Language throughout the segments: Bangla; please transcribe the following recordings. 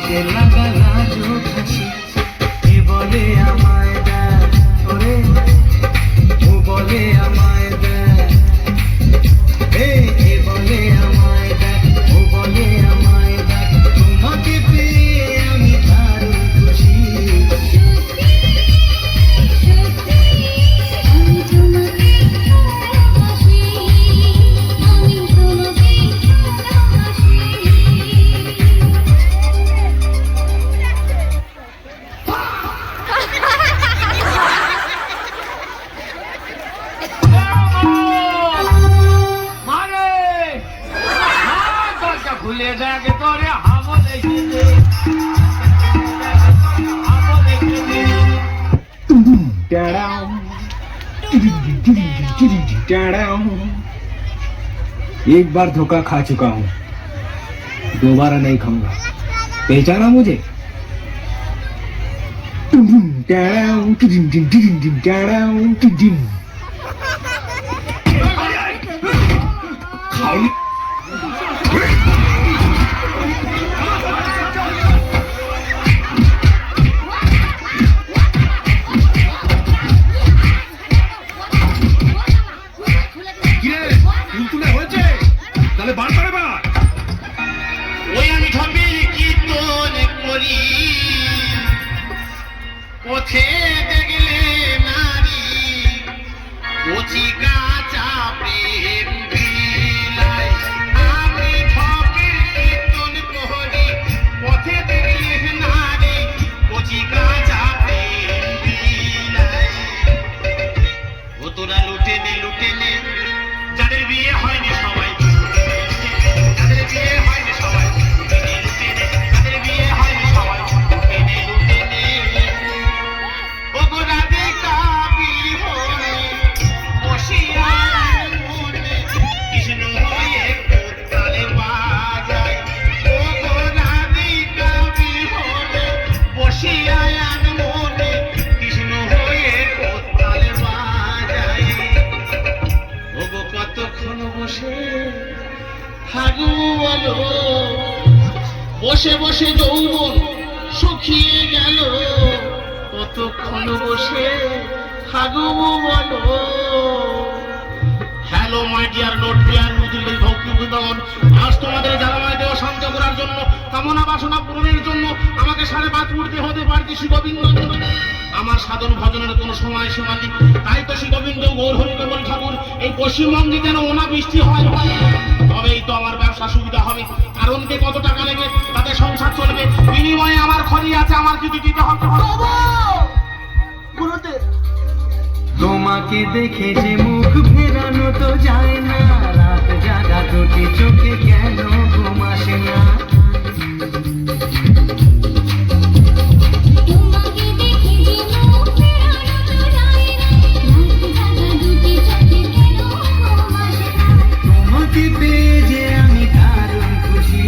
বুকে লাগা লাজুক হাসি এ বলে আমায় দেয় ওরে ও বলে আমায় দেয় এ বলে আমায় দেয় ও বলে আমায় দেয় তোমাকে পেয়ে আমি দারুণ খুশি খুলে দেখে তোরে হাবো দেখে एक बार धोखा खा चुका हूँ, दोबारा नहीं खाऊंगा। पहचाना मुझे? পথে দেখলে নারী কচি কাঁচা প্রেম বিলায় আমি ঠকে তোর করি পথে দেখলে নারী কচি কাঁচা প্রেম বিলায় ও তোরা লুটে নে যাদের বিয়ে হয়নি সবাই যাদের বিয়ে হয়নি সবাই যাদের বিয়ে হয়নি সবাই বসে বসে যৌবন শুকিয়ে গেল কতক্ষণ বসে থাকবো বলো। Hello my dear note dear নতুন ভক্তিবৃন্দগণ, আজ তোমাদের জ্বালামায় দেওয়া শান্ত করার জন্য, কামনা বাসনা পূরণের জন্য আমাকে 5:30 মুহূর্তে হতে পারছি শ্রী গোবিন্দ। আমার সাধন ভজনের কোনো সময় সীমা নেই, তাই তো শ্রী গোবিন্দ গৌর হরি কেবল ঠাকুর এই পশ্চিমবঙ্গে যেন অনাবৃষ্টি হয়, তবেই তো আমার ব্যবসা সুবিধা হবে। কারণ কে কত টাকা লেগে তাতে সংসার চলবে, বিনিময়ে আমার খরচ আছে, আমার কিছু দিতে হবে। তোমাকে দেখে যে মুখ ফেরানো তো যায় না, রাত জাগা দুটি চোখে কেন ঘুম আসে না। তোমাকে পেয়ে যে আমি দারুণ খুশি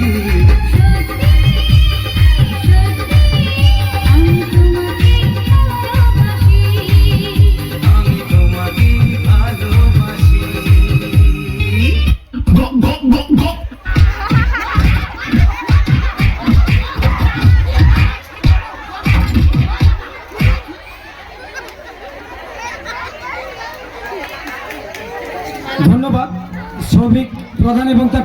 ধন্যবাদ শ্রমিক প্রধান এবং তার